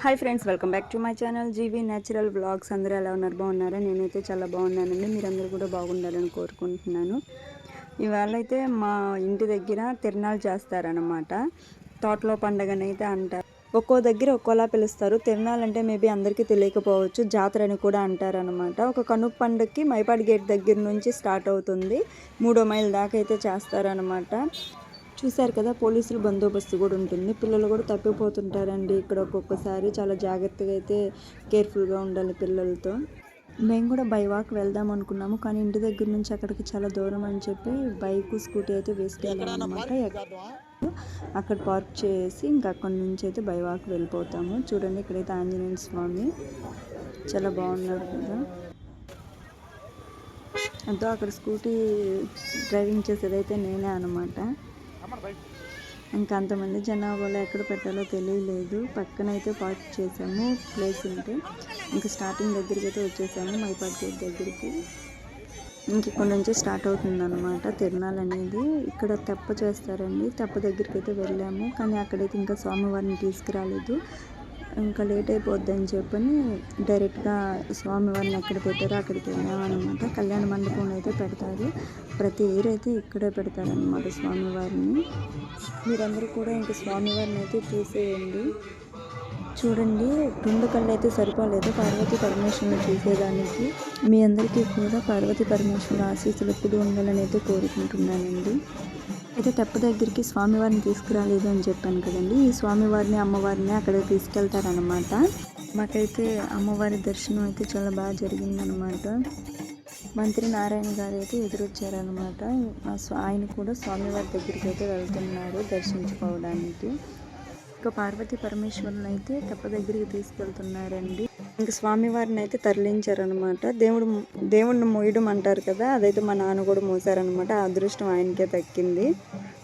Hi friends, welcome back to my channel GV natural vlogs. అందరూ ఎలా ఉన్నారు? బాగున్నారా? నేనైతే చాలా బాగున్నానండి. మీరందరూ కూడా బాగుండాలని కోరుకుంటున్నాను. ఇవాళ అయితే మా ఇంటి దగ్గర తిరణాలు చేస్తారనమాట. తోటలో పండగనైతే అంటారు. ఒక్కో దగ్గర ఒక్కోలా పిలుస్తారు. తిరణాలు అంటే మేబీ అందరికీ తెలియకపోవచ్చు, జాతర అని కూడా అంటారనమాట. ఒక కనుక పండుగకి మైపాడు గేట్ దగ్గర నుంచి స్టార్ట్ అవుతుంది. 3వ మైల్ దాకా అయితే చేస్తారనమాట. చూశారు కదా, పోలీసులు బందోబస్తు కూడా ఉంటుంది. పిల్లలు కూడా తప్పిపోతుంటారండి ఇక్కడ. ఒక్కొక్కసారి చాలా జాగ్రత్తగా అయితే కేర్ఫుల్గా ఉండాలి పిల్లలతో. మేము కూడా బై వాక్ వెళ్దాం అనుకున్నాము, కానీ ఇంటి దగ్గర నుంచి అక్కడికి చాలా దూరం అని చెప్పి బైక్ స్కూటీ అయితే వేసుకెళ్ళామన్నమాట. అక్కడ పార్క్ చేసి ఇంకా అక్కడి నుంచి అయితే బై వాక్ వెళ్ళిపోతాము. చూడండి, ఇక్కడైతే ఆంజనేయ స్వామి చాలా బాగున్నారు కదా. అంతో అక్కడ స్కూటీ డ్రైవింగ్ చేసేదైతే నేనే అనమాట. ఇంకా అంతమంది జనాభాలో ఎక్కడ పెట్టాలో తెలియలేదు. పక్కన అయితే పార్క్ చేసాము ప్లేస్ ఉంటే. ఇంకా స్టార్టింగ్ దగ్గరికి అయితే వచ్చేసాము, మైపాడు గేట్ దగ్గరికి. ఇంక ఇక్కడ నుంచి స్టార్ట్ అవుతుంది అనమాట తిరణాలు అనేది. ఇక్కడ తెప్ప చేస్తారండి. తెప్ప దగ్గరికి అయితే వెళ్ళాము, కానీ అక్కడైతే ఇంకా స్వామివారిని తీసుకురాలేదు. ఇంకా లేట్ అయిపోద్ది అని చెప్పని డైరెక్ట్గా స్వామివారిని ఎక్కడ పెట్టారో అక్కడికి వెళ్ళామన్నమాట. కళ్యాణ మండపంలో అయితే పెడతారు. ప్రతి ఇయర్ అయితే ఇక్కడే పెడతారనమాట స్వామివారిని. మీరందరూ కూడా ఇంకా స్వామివారిని అయితే చూసేయండి. చూడండి, 2 కళ్ళు అయితే సరిపోలేదు పార్వతీ పరమేశ్వరుని చూసేదానికి. మీ అందరికీ కూడా పార్వతీ పరమేశ్వరుల ఆశీస్సులు ఎప్పుడు ఉండాలని అయితే కోరుకుంటున్నానండి. అయితే తెప్ప దగ్గరికి స్వామివారిని తీసుకురాలేదు అని చెప్పాను కదండి. ఈ స్వామివారిని అమ్మవారిని అక్కడ తీసుకెళ్తారనమాట. మాకైతే అమ్మవారి దర్శనం అయితే చాలా బాగా జరిగిందనమాట. మంత్రి నారాయణ గారు అయితే ఎదురొచ్చారనమాట. ఆయన కూడా స్వామివారి దగ్గరికి అయితే వెళ్తున్నారు దర్శించుకోవడానికి. ఇంకా పార్వతీ పరమేశ్వరుని అయితే తెప్ప దగ్గరికి తీసుకెళ్తున్నారండి. ఇంకా స్వామివారిని అయితే తరలించారనమాట. దేవుడిని మోయడం అంటారు కదా, అదైతే మా నాన్న కూడా మోసారనమాట. ఆ అదృష్టం ఆయనకే దక్కింది.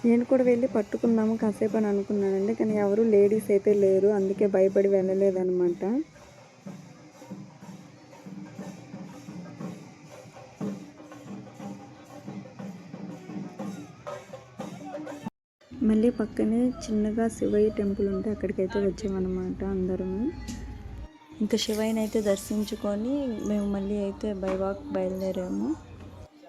నేను కూడా వెళ్ళి పట్టుకున్నాము కాసేపు అని అనుకున్నానండి, కానీ ఎవరు లేడీస్ అయితే లేరు, అందుకే భయపడి వెళ్ళలేదనమాట. మళ్ళీ పక్కనే చిన్నగా శివయ్య టెంపుల్ ఉంటే అక్కడికైతే వచ్చామన్నమాట అందరము. ఇంకా శివయ్యని అయితే దర్శించుకొని మేము మళ్ళీ అయితే బై వాక్ బయలుదేరాము.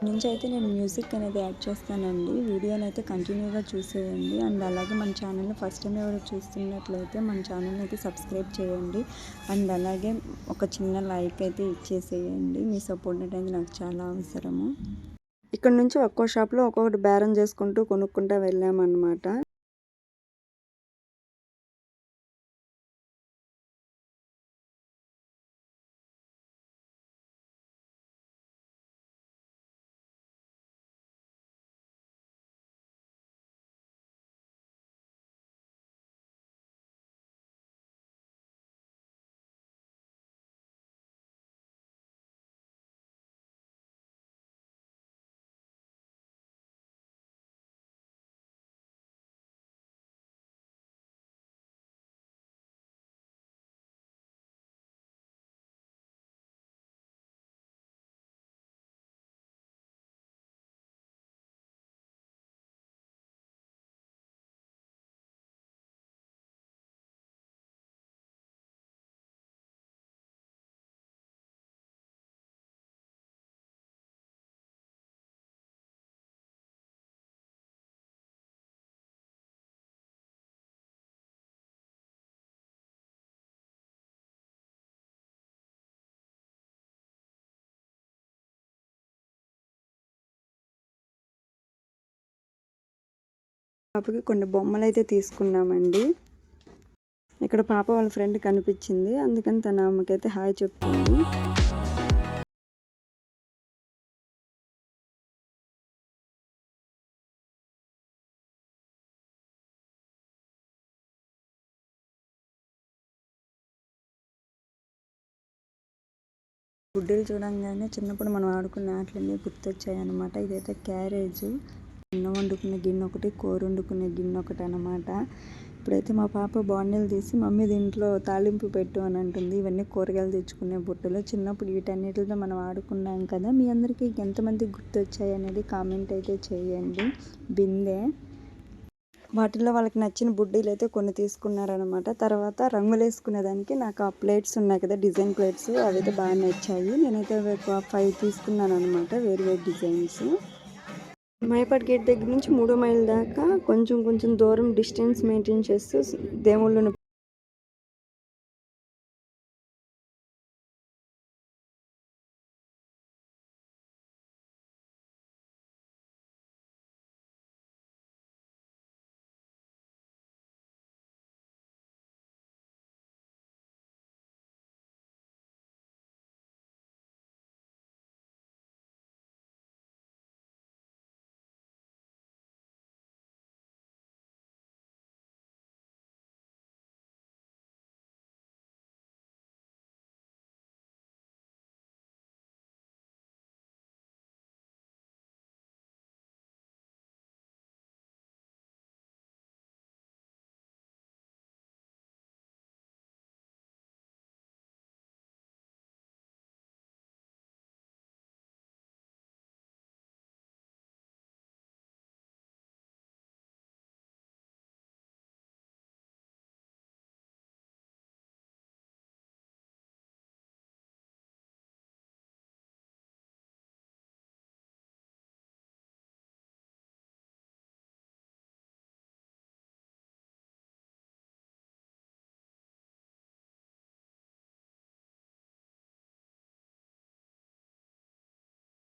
నుంచి అయితే నేను మ్యూజిక్ అనేది యాడ్ చేస్తానండి. వీడియోని అయితే కంటిన్యూగా చూసేయండి. అండ్ అలాగే మన ఛానల్ని ఫస్ట్ టైం ఎవరు చూస్తున్నట్లయితే మన ఛానల్ని అయితే సబ్స్క్రైబ్ చేయండి. అండ్ అలాగే ఒక చిన్న లైక్ అయితే ఇచ్చేసేయండి. మీ సపోర్ట్ అనేది నాకు చాలా అవసరము. ఇక్కడ నుంచి ఒక్కో షాప్లో ఒక్కొక్కటి బేరం చేసుకుంటూ కొనుక్కుంటూ వెళ్ళామన్నమాట. పాపకి కొన్ని బొమ్మలు అయితే తీసుకున్నామండి. ఇక్కడ పాప వాళ్ళ ఫ్రెండ్ కనిపించింది, అందుకని తన అమ్మకైతే హాయ్ చెప్తుంది. గుడ్డలు చూడంగానే చిన్నప్పుడు మనం ఆడుకునే ఆటలన్నీ గుర్తొచ్చాయి అనమాట. ఇదైతే క్యారేజ్, అన్నం వండుకునే గిన్నె ఒకటి, కూర వండుకునే గిన్నె ఒకటి అనమాట. ఇప్పుడైతే మా పాప బాండీలు తీసి మమ్మీ దీంట్లో తాలింపు పెట్టు అని అంటుంది. ఇవన్నీ కూరగాయలు తెచ్చుకునే బుట్టలు. చిన్నప్పుడు వీటన్నిటితో మనం ఆడుకున్నాం కదా. మీ అందరికీ ఎంతమంది గుర్తొచ్చాయి అనేది కామెంట్ అయితే చేయండి. బిందె, వాటిల్లో వాళ్ళకి నచ్చిన బుడ్డీలు అయితే కొన్ని తీసుకున్నారనమాట. తర్వాత రంగులు వేసుకునేదానికి నాకు ఆ ప్లేట్స్ ఉన్నాయి కదా, డిజైన్ ప్లేట్స్, అవి అయితే బాగా నచ్చాయి. నేనైతే ఒక 5 తీసుకున్నాను అనమాట, వేరు వేరు డిజైన్స్. మైపాడ్ గేట్ దగ్గర నుంచి 3 మైళ్ళ దాకా కొంచెం కొంచెం దూరం డిస్టెన్స్ మెయింటైన్ చేస్తూ దేవుళ్ళను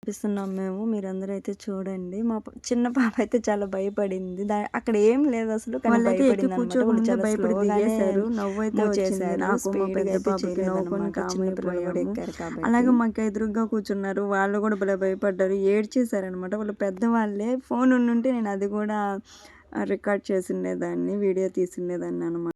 చూపిస్తున్నాం మేము, మీరందరూ అయితే చూడండి. మా చిన్న పాప అయితే చాలా భయపడింది. అక్కడ ఏం లేదు అసలు, కానీ భయపడింది అనమాట. వాళ్ళు చాలా స్లోగా నవ్వు అయితే చేశారు. నాకు మా పెద్ద పాపకి నవ్వుకొని చిన్న పిల్లలు కూడా ఎక్కారు కాబట్టి. అలాగే మాకు ఎదురుగా కూర్చున్నారు, వాళ్ళు కూడా భలే భయపడ్డారు, ఏడ్చేశారనమాట. వాళ్ళు పెద్దవాళ్ళే. ఫోన్ ఉంటే నేను అది కూడా రికార్డ్ చేసిండేదాన్ని, వీడియో తీసిండేదాన్ని అనమాట.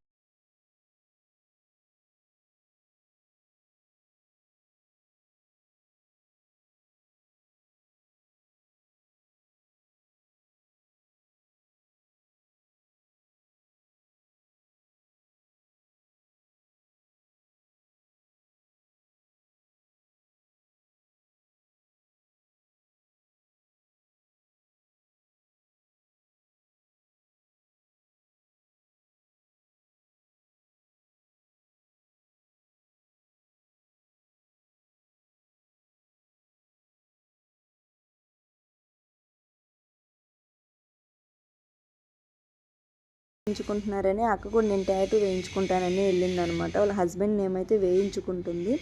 వేయించుకుంటున్నారని అక్క కూడా నేను టాటూ వేయించుకుంటానని వెళ్ళింది అనమాట. వాళ్ళ హస్బెండ్ నేమ్ అయితే వేయించుకుంటుంది.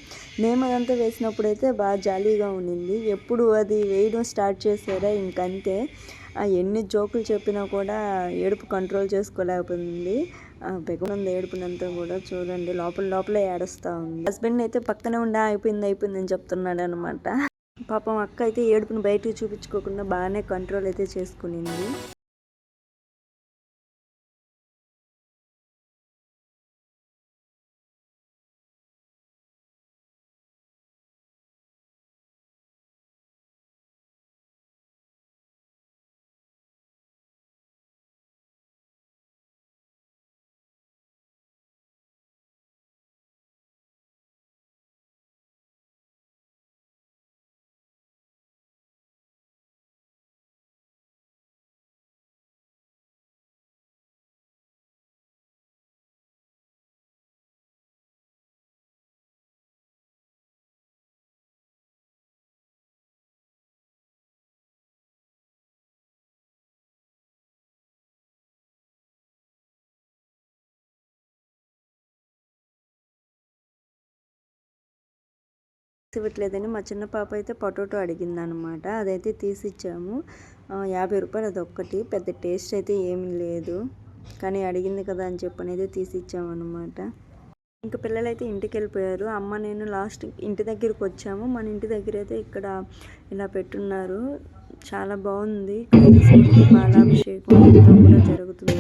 నేమ్ అదంతా వేసినప్పుడు అయితే బాగా జాలీగా ఉండింది. ఎప్పుడు అది వేయడం స్టార్ట్ చేశారా ఇంకంతే, ఎన్ని జోకులు చెప్పినా కూడా ఏడుపు కంట్రోల్ చేసుకోలేకపోయింది. పెగునంది ఏడుపునంతా కూడా చూడండి, లోపలే ఏడుస్తూ ఉంది. హస్బెండ్ అయితే పక్కనే ఉండి అయిపోయింది అని చెప్తున్నాడు అనమాట. పాపం అక్క అయితే ఏడుపుని బయటకు చూపించుకోకుండా బాగానే కంట్రోల్ అయితే చేసుకునింది. ఇవ్వట్లేదని మా చిన్న పాప అయితే పొటాటో అడిగింది అనమాట. అదైతే తీసిచ్చాము. 50 రూపాయలు అది ఒక్కటి, పెద్ద టేస్ట్ అయితే ఏమీ లేదు, కానీ అడిగింది కదా అని చెప్పి అనేది తీసిచ్చాము అనమాట. ఇంకా పిల్లలైతే ఇంటికి వెళ్ళిపోయారు. అమ్మ నేను లాస్ట్ ఇంటి దగ్గరికి వచ్చాము. మన ఇంటి దగ్గర అయితే ఇక్కడ ఇలా పెట్టున్నారు, చాలా బాగుంది. పాలాభిషేకం అంతా కూడా జరుగుతుంది.